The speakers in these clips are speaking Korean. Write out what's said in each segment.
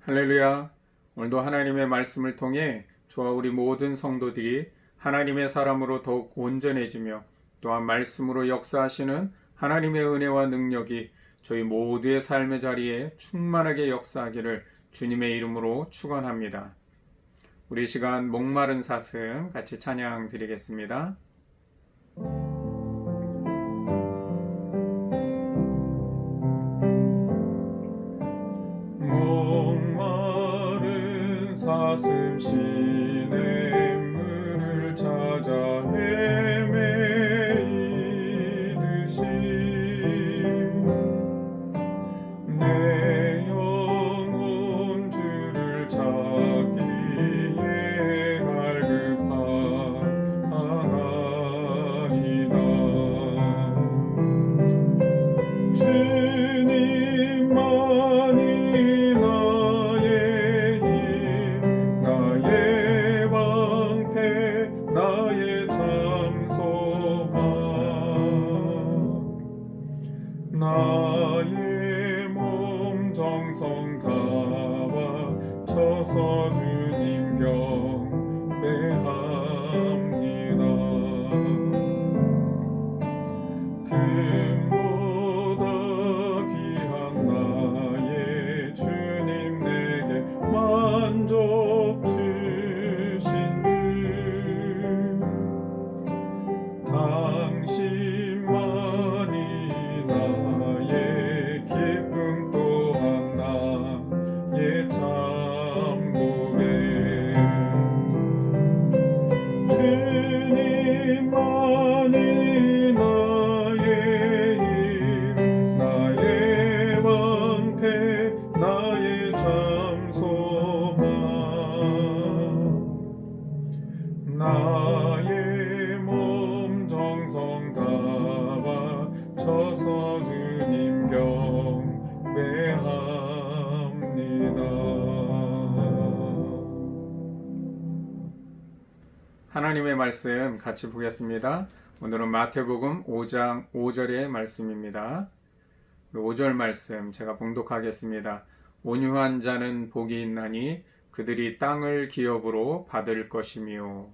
할렐루야. 오늘도 하나님의 말씀을 통해 저와 우리 모든 성도들이 하나님의 사람으로 더욱 온전해지며 또한 말씀으로 역사하시는 하나님의 은혜와 능력이 저희 모두의 삶의 자리에 충만하게 역사하기를 주님의 이름으로 축원합니다. 우리 시간 목마른 사슴 같이 찬양 드리겠습니다. 목마른 사슴 시냇물을 찾아 헤매이듯이 내 영혼 주를 찾기에 갈급하나이다. 주님만이 나의 힘, 나의 방패, 나의 참소망, 나의 몸 정성 다 바쳐서 주님 경배합니다. 금보다 귀한 나의 주님 내게 만족 주신 주, 당신만이 나의 기쁨 또한 나의 참고백. 주님만이 나의 힘, 나의 방패, 나의 참소망, 나의 몸 정성 다 바쳐서 주님 경배합니다. 하나님의 말씀 같이 보겠습니다. 오늘은 마태복음 5장 5절의 말씀입니다. 5절 말씀 제가 봉독하겠습니다. 온유한 자는 복이 있나니 그들이 땅을 기업으로 받을 것이며.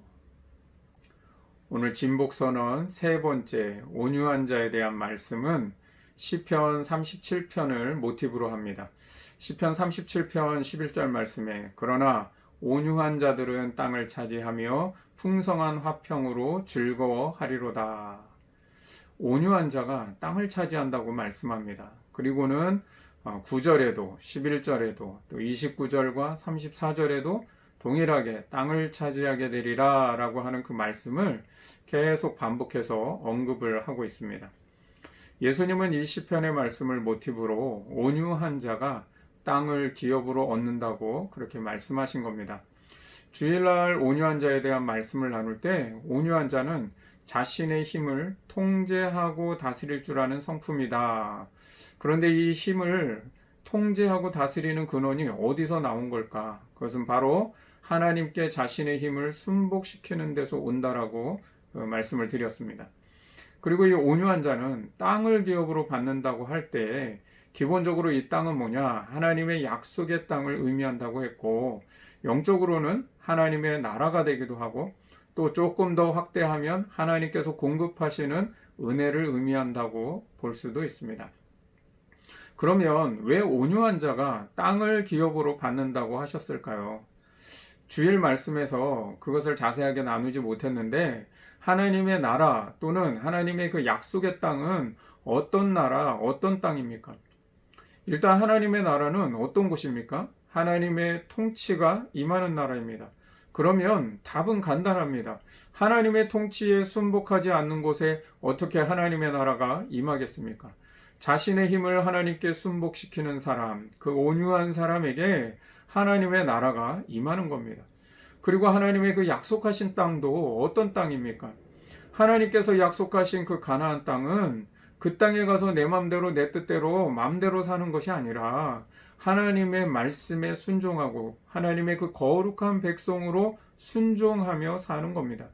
오늘 진복선언 세 번째 온유한 자에 대한 말씀은 시편 37편을 모티브로 합니다. 시편 37편 11절 말씀에 그러나 온유한 자들은 땅을 차지하며 풍성한 화평으로 즐거워하리로다. 온유한 자가 땅을 차지한다고 말씀합니다. 그리고는 9절에도 11절에도 또 29절과 34절에도 동일하게 땅을 차지하게 되리라 라고 하는 그 말씀을 계속 반복해서 언급을 하고 있습니다. 예수님은 이 시편의 말씀을 모티브로 온유한 자가 땅을 기업으로 얻는다고 그렇게 말씀하신 겁니다. 주일날 온유한 자에 대한 말씀을 나눌 때 온유한 자는 자신의 힘을 통제하고 다스릴 줄 아는 성품이다. 그런데 이 힘을 통제하고 다스리는 근원이 어디서 나온 걸까? 그것은 바로 하나님께 자신의 힘을 순복시키는 데서 온다라고 말씀을 드렸습니다. 그리고 이 온유한 자는 땅을 기업으로 받는다고 할 때 기본적으로 이 땅은 뭐냐? 하나님의 약속의 땅을 의미한다고 했고, 영적으로는 하나님의 나라가 되기도 하고, 또 조금 더 확대하면 하나님께서 공급하시는 은혜를 의미한다고 볼 수도 있습니다. 그러면 왜 온유한 자가 땅을 기업으로 받는다고 하셨을까요? 주일 말씀에서 그것을 자세하게 나누지 못했는데, 하나님의 나라 또는 하나님의 그 약속의 땅은 어떤 나라, 어떤 땅입니까? 일단 하나님의 나라는 어떤 곳입니까? 하나님의 통치가 임하는 나라입니다. 그러면 답은 간단합니다. 하나님의 통치에 순복하지 않는 곳에 어떻게 하나님의 나라가 임하겠습니까? 자신의 힘을 하나님께 순복시키는 사람, 그 온유한 사람에게 하나님의 나라가 임하는 겁니다. 그리고 하나님의 그 약속하신 땅도 어떤 땅입니까? 하나님께서 약속하신 그 가나안 땅은 그 땅에 가서 내 맘대로 내 뜻대로 맘대로 사는 것이 아니라 하나님의 말씀에 순종하고 하나님의 그 거룩한 백성으로 순종하며 사는 겁니다.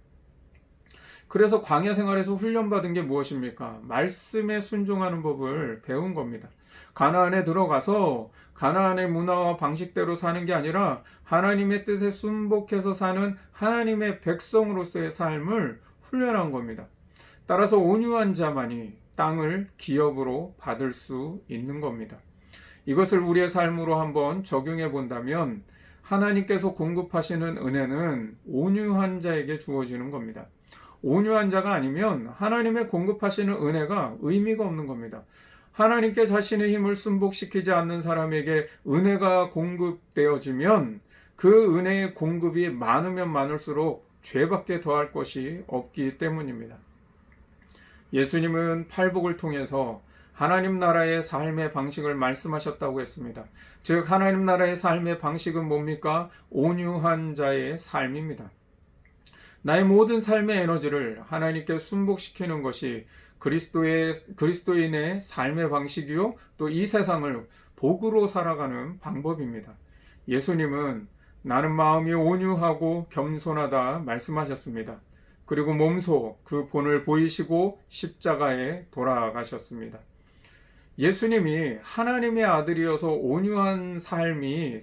그래서 광야 생활에서 훈련받은 게 무엇입니까? 말씀에 순종하는 법을 배운 겁니다. 가나안에 들어가서 가나안의 문화와 방식대로 사는 게 아니라 하나님의 뜻에 순복해서 사는 하나님의 백성으로서의 삶을 훈련한 겁니다. 따라서 온유한 자만이 땅을 기업으로 받을 수 있는 겁니다. 이것을 우리의 삶으로 한번 적용해 본다면 하나님께서 공급하시는 은혜는 온유한 자에게 주어지는 겁니다. 온유한 자가 아니면 하나님의 공급하시는 은혜가 의미가 없는 겁니다. 하나님께 자신의 힘을 순복시키지 않는 사람에게 은혜가 공급되어지면 그 은혜의 공급이 많으면 많을수록 죄밖에 더할 것이 없기 때문입니다. 예수님은 팔복을 통해서 하나님 나라의 삶의 방식을 말씀하셨다고 했습니다. 즉 하나님 나라의 삶의 방식은 뭡니까? 온유한 자의 삶입니다. 나의 모든 삶의 에너지를 하나님께 순복시키는 것이 그리스도인의 삶의 방식이요, 또 이 세상을 복으로 살아가는 방법입니다. 예수님은 나는 마음이 온유하고 겸손하다 말씀하셨습니다. 그리고 몸소 그 본을 보이시고 십자가에 돌아가셨습니다. 예수님이 하나님의 아들이어서 온유한 삶을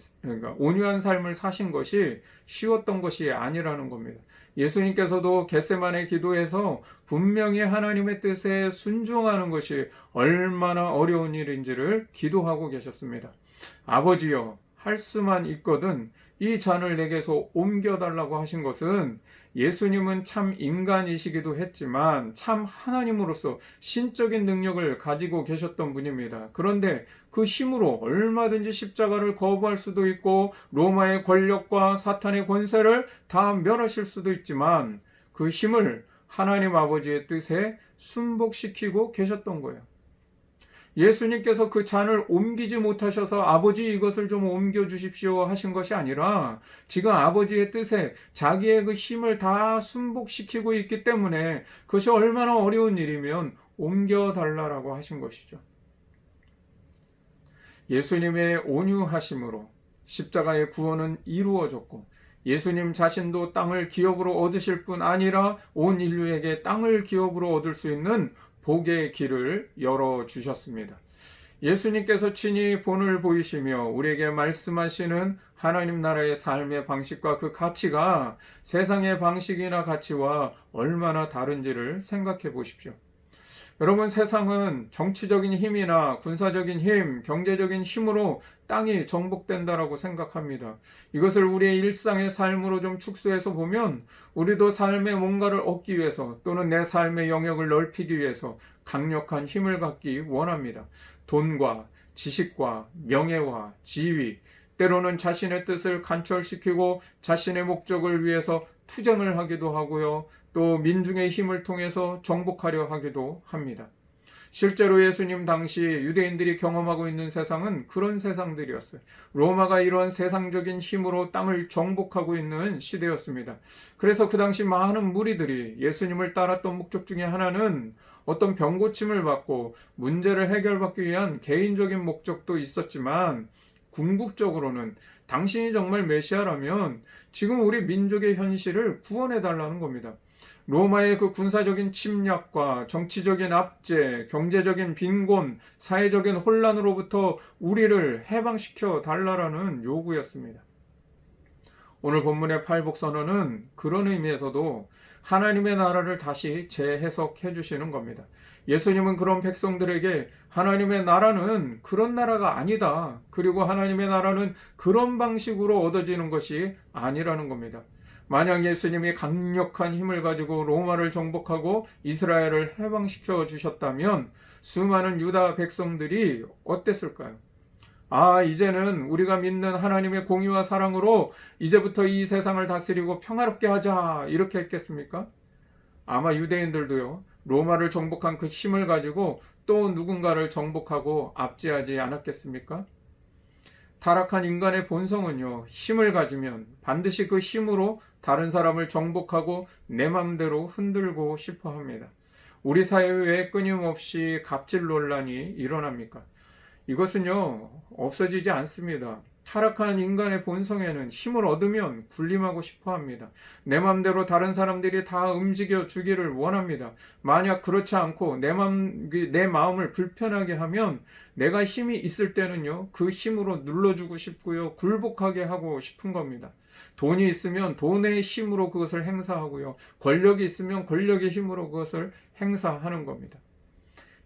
사신 것이 쉬웠던 것이 아니라는 겁니다. 예수님께서도 겟세마네 기도에서 분명히 하나님의 뜻에 순종하는 것이 얼마나 어려운 일인지를 기도하고 계셨습니다. 아버지여, 할 수만 있거든 이 잔을 내게서 옮겨달라고 하신 것은 예수님은 참 인간이시기도 했지만 참 하나님으로서 신적인 능력을 가지고 계셨던 분입니다. 그런데 그 힘으로 얼마든지 십자가를 거부할 수도 있고 로마의 권력과 사탄의 권세를 다 멸하실 수도 있지만 그 힘을 하나님 아버지의 뜻에 순복시키고 계셨던 거예요. 예수님께서 그 잔을 옮기지 못하셔서 아버지 이것을 좀 옮겨 주십시오 하신 것이 아니라 지금 아버지의 뜻에 자기의 그 힘을 다 순복시키고 있기 때문에 그것이 얼마나 어려운 일이면 옮겨 달라라고 하신 것이죠. 예수님의 온유하심으로 십자가의 구원은 이루어졌고 예수님 자신도 땅을 기업으로 얻으실 뿐 아니라 온 인류에게 땅을 기업으로 얻을 수 있는 복의 길을 열어주셨습니다. 예수님께서 친히 본을 보이시며 우리에게 말씀하시는 하나님 나라의 삶의 방식과 그 가치가 세상의 방식이나 가치와 얼마나 다른지를 생각해 보십시오. 여러분, 세상은 정치적인 힘이나 군사적인 힘, 경제적인 힘으로 땅이 정복된다라고 생각합니다. 이것을 우리의 일상의 삶으로 좀 축소해서 보면 우리도 삶의 뭔가를 얻기 위해서 또는 내 삶의 영역을 넓히기 위해서 강력한 힘을 갖기 원합니다. 돈과 지식과 명예와 지위, 때로는 자신의 뜻을 관철시키고 자신의 목적을 위해서 투쟁을 하기도 하고요. 또 민중의 힘을 통해서 정복하려 하기도 합니다. 실제로 예수님 당시 유대인들이 경험하고 있는 세상은 그런 세상들이었어요. 로마가 이러한 세상적인 힘으로 땅을 정복하고 있는 시대였습니다. 그래서 그 당시 많은 무리들이 예수님을 따랐던 목적 중에 하나는 어떤 병 고침을 받고 문제를 해결받기 위한 개인적인 목적도 있었지만 궁극적으로는 당신이 정말 메시아라면 지금 우리 민족의 현실을 구원해달라는 겁니다. 로마의 그 군사적인 침략과 정치적인 압제, 경제적인 빈곤, 사회적인 혼란으로부터 우리를 해방시켜 달라라는 요구였습니다. 오늘 본문의 팔복선언은 그런 의미에서도 하나님의 나라를 다시 재해석해 주시는 겁니다. 예수님은 그런 백성들에게 하나님의 나라는 그런 나라가 아니다. 그리고 하나님의 나라는 그런 방식으로 얻어지는 것이 아니라는 겁니다. 만약 예수님이 강력한 힘을 가지고 로마를 정복하고 이스라엘을 해방시켜 주셨다면 수많은 유다 백성들이 어땠을까요? 이제는 우리가 믿는 하나님의 공의와 사랑으로 이제부터 이 세상을 다스리고 평화롭게 하자 이렇게 했겠습니까? 아마 유대인들도요, 로마를 정복한 그 힘을 가지고 또 누군가를 정복하고 압제하지 않았겠습니까? 타락한 인간의 본성은요, 힘을 가지면 반드시 그 힘으로 다른 사람을 정복하고 내 맘대로 흔들고 싶어 합니다. 우리 사회에 끊임없이 갑질 논란이 일어납니까? 이것은요, 없어지지 않습니다. 타락한 인간의 본성에는 힘을 얻으면 군림하고 싶어 합니다. 내 맘대로 다른 사람들이 다 움직여 주기를 원합니다. 만약 그렇지 않고 내 마음을 불편하게 하면 내가 힘이 있을 때는요, 그 힘으로 눌러주고 싶고요, 굴복하게 하고 싶은 겁니다. 돈이 있으면 돈의 힘으로 그것을 행사하고요, 권력이 있으면 권력의 힘으로 그것을 행사하는 겁니다.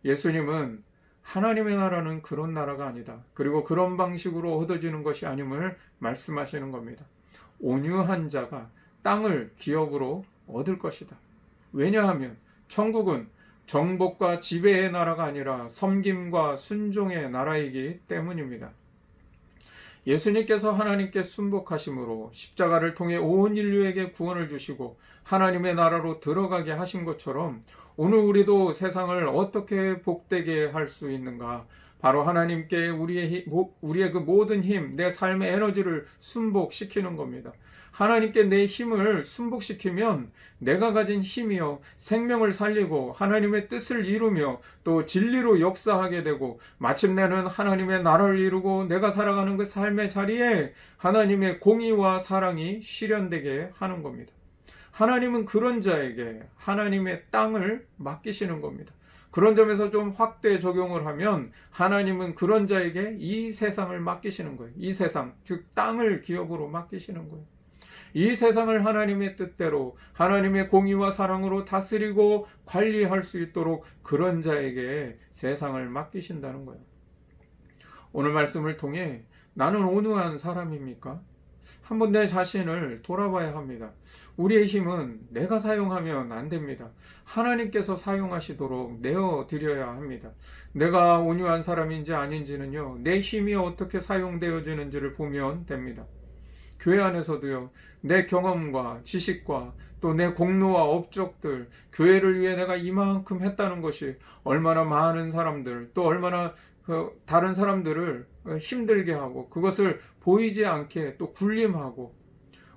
예수님은 하나님의 나라는 그런 나라가 아니다. 그리고 그런 방식으로 얻어지는 것이 아님을 말씀하시는 겁니다. 온유한 자가 땅을 기업으로 얻을 것이다. 왜냐하면 천국은 정복과 지배의 나라가 아니라 섬김과 순종의 나라이기 때문입니다. 예수님께서 하나님께 순복하심으로 십자가를 통해 온 인류에게 구원을 주시고 하나님의 나라로 들어가게 하신 것처럼 오늘 우리도 세상을 어떻게 복되게 할 수 있는가? 바로 하나님께 우리의 그 모든 힘, 내 삶의 에너지를 순복시키는 겁니다. 하나님께 내 힘을 순복시키면 내가 가진 힘이요, 생명을 살리고 하나님의 뜻을 이루며 또 진리로 역사하게 되고 마침내는 하나님의 나라를 이루고 내가 살아가는 그 삶의 자리에 하나님의 공의와 사랑이 실현되게 하는 겁니다. 하나님은 그런 자에게 하나님의 땅을 맡기시는 겁니다. 그런 점에서 좀 확대 적용을 하면 하나님은 그런 자에게 이 세상을 맡기시는 거예요. 이 세상, 즉 땅을 기업으로 맡기시는 거예요. 이 세상을 하나님의 뜻대로 하나님의 공의와 사랑으로 다스리고 관리할 수 있도록 그런 자에게 세상을 맡기신다는 거예요. 오늘 말씀을 통해 나는 온유한 사람입니까? 한번 내 자신을 돌아봐야 합니다. 우리의 힘은 내가 사용하면 안 됩니다. 하나님께서 사용하시도록 내어드려야 합니다. 내가 온유한 사람인지 아닌지는요, 내 힘이 어떻게 사용되어지는지를 보면 됩니다. 교회 안에서도요, 내 경험과 지식과 또 내 공로와 업적들, 교회를 위해 내가 이만큼 했다는 것이 얼마나 많은 사람들, 또 얼마나 다른 사람들을 힘들게 하고 그것을 보이지 않게 또 군림하고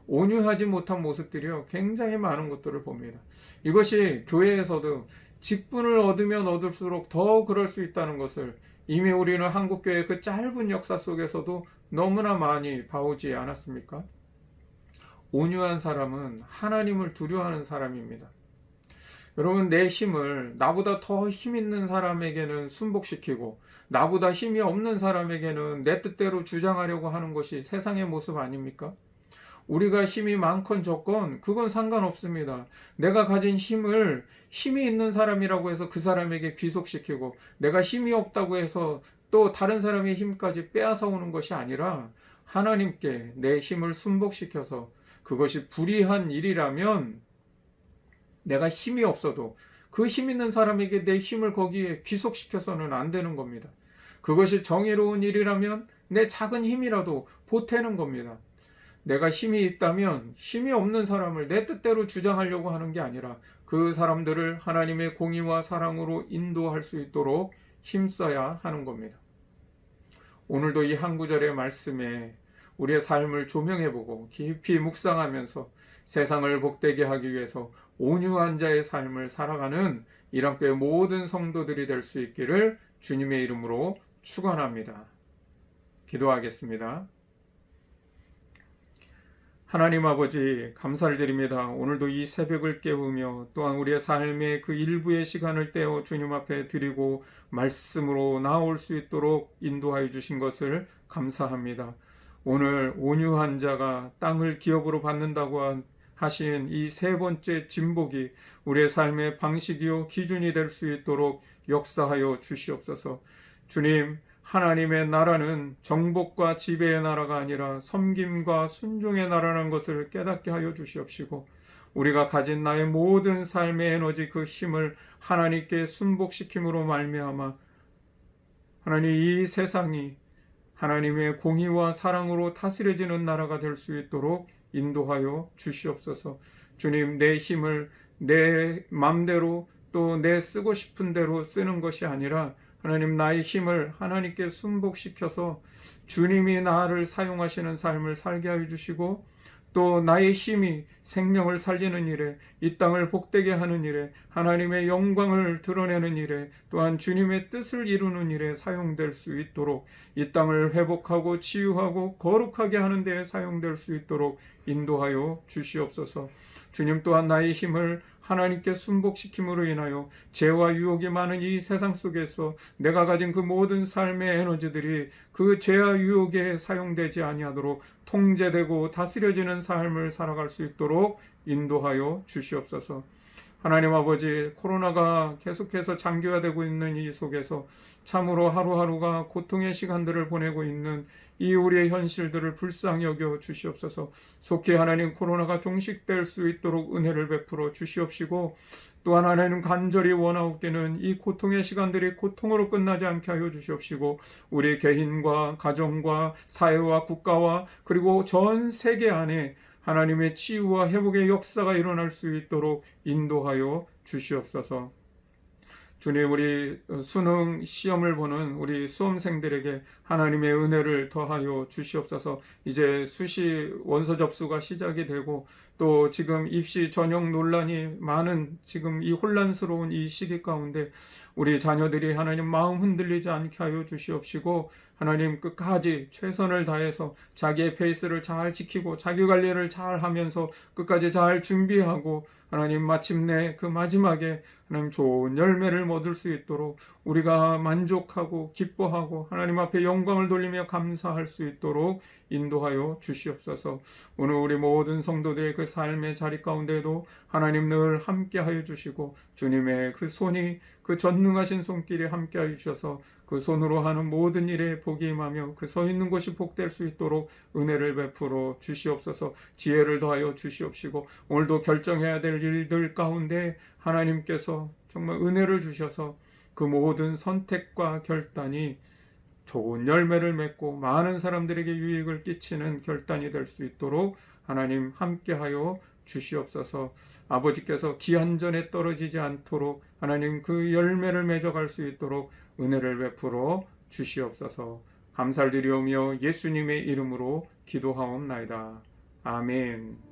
온유하지 못한 모습들이요, 굉장히 많은 것들을 봅니다. 이것이 교회에서도 직분을 얻으면 얻을수록 더 그럴 수 있다는 것을 이미 우리는 한국교회의 그 짧은 역사 속에서도 너무나 많이 봐오지 않았습니까? 온유한 사람은 하나님을 두려워하는 사람입니다. 여러분, 내 힘을 나보다 더 힘 있는 사람에게는 순복시키고 나보다 힘이 없는 사람에게는 내 뜻대로 주장하려고 하는 것이 세상의 모습 아닙니까? 우리가 힘이 많건 적건 그건 상관없습니다. 내가 가진 힘을 힘이 있는 사람이라고 해서 그 사람에게 귀속시키고 내가 힘이 없다고 해서 또 다른 사람의 힘까지 빼앗아 오는 것이 아니라 하나님께 내 힘을 순복시켜서 그것이 불의한 일이라면 내가 힘이 없어도 그 힘 있는 사람에게 내 힘을 거기에 귀속시켜서는 안 되는 겁니다. 그것이 정의로운 일이라면 내 작은 힘이라도 보태는 겁니다. 내가 힘이 있다면 힘이 없는 사람을 내 뜻대로 주장하려고 하는 게 아니라 그 사람들을 하나님의 공의와 사랑으로 인도할 수 있도록 힘써야 하는 겁니다. 오늘도 이 한 구절의 말씀에 우리의 삶을 조명해보고 깊이 묵상하면서 세상을 복되게 하기 위해서 온유한 자의 삶을 살아가는 이랑교회 모든 성도들이 될 수 있기를 주님의 이름으로 축원합니다. 기도하겠습니다. 하나님 아버지, 감사를 드립니다. 오늘도 이 새벽을 깨우며 또한 우리의 삶의 그 일부의 시간을 떼어 주님 앞에 드리고 말씀으로 나올 수 있도록 인도하여 주신 것을 감사합니다. 오늘 온유한 자가 땅을 기업으로 받는다고 하신 이 세 번째 진복이 우리의 삶의 방식이요 기준이 될 수 있도록 역사하여 주시옵소서. 주님, 하나님의 나라는 정복과 지배의 나라가 아니라 섬김과 순종의 나라라는 것을 깨닫게 하여 주시옵시고 우리가 가진 나의 모든 삶의 에너지 그 힘을 하나님께 순복시킴으로 말미암아 하나님 이 세상이 하나님의 공의와 사랑으로 다스려지는 나라가 될 수 있도록 인도하여 주시옵소서. 주님, 내 힘을 내 맘대로 또 내 쓰고 싶은 대로 쓰는 것이 아니라 하나님, 나의 힘을 하나님께 순복시켜서 주님이 나를 사용하시는 삶을 살게 하여 주시고 또 나의 힘이 생명을 살리는 일에, 이 땅을 복되게 하는 일에, 하나님의 영광을 드러내는 일에, 또한 주님의 뜻을 이루는 일에 사용될 수 있도록, 이 땅을 회복하고 치유하고 거룩하게 하는 데에 사용될 수 있도록 인도하여 주시옵소서. 주님 또한 나의 힘을 하나님께 순복시킴으로 인하여 죄와 유혹이 많은 이 세상 속에서 내가 가진 그 모든 삶의 에너지들이 그 죄와 유혹에 사용되지 아니하도록 통제되고 다스려지는 삶을 살아갈 수 있도록 인도하여 주시옵소서. 하나님 아버지, 코로나가 계속해서 장기화되고 있는 이 속에서 참으로 하루하루가 고통의 시간들을 보내고 있는 이 우리의 현실들을 불쌍히 여겨 주시옵소서. 속히 하나님 코로나가 종식될 수 있도록 은혜를 베풀어 주시옵시고, 또한 하나님 간절히 원하옵기는 이 고통의 시간들이 고통으로 끝나지 않게 하여 주시옵시고, 우리 개인과 가정과 사회와 국가와 그리고 전 세계 안에 하나님의 치유와 회복의 역사가 일어날 수 있도록 인도하여 주시옵소서. 주님, 우리 수능 시험을 보는 우리 수험생들에게 하나님의 은혜를 더하여 주시옵소서. 이제 수시 원서 접수가 시작이 되고, 또 지금 입시 전형 논란이 많은 지금 이 혼란스러운 이 시기 가운데 우리 자녀들이 하나님 마음 흔들리지 않게 하여 주시옵시고, 하나님 끝까지 최선을 다해서 자기의 페이스를 잘 지키고 자기 관리를 잘 하면서 끝까지 잘 준비하고, 하나님 마침내 그 마지막에 하나님 좋은 열매를 얻을 수 있도록 우리가 만족하고 기뻐하고 하나님 앞에 영광을 돌리며 감사할 수 있도록 인도하여 주시옵소서. 오늘 우리 모든 성도들의 그 삶의 자리 가운데도 하나님 늘 함께하여 주시고, 주님의 그 손이, 그 전능하신 손길이 함께하여 주셔서 그 손으로 하는 모든 일에 복이 임하며 그 서 있는 곳이 복될 수 있도록 은혜를 베풀어 주시옵소서. 지혜를 더하여 주시옵시고, 오늘도 결정해야 될 일들 가운데 하나님께서 정말 은혜를 주셔서 그 모든 선택과 결단이 좋은 열매를 맺고 많은 사람들에게 유익을 끼치는 결단이 될 수 있도록 하나님 함께하여 주시옵소서. 아버지께서 기한전에 떨어지지 않도록 하나님 그 열매를 맺어갈 수 있도록 은혜를 베풀어 주시옵소서. 감사를 드리오며 예수님의 이름으로 기도하옵나이다. 아멘.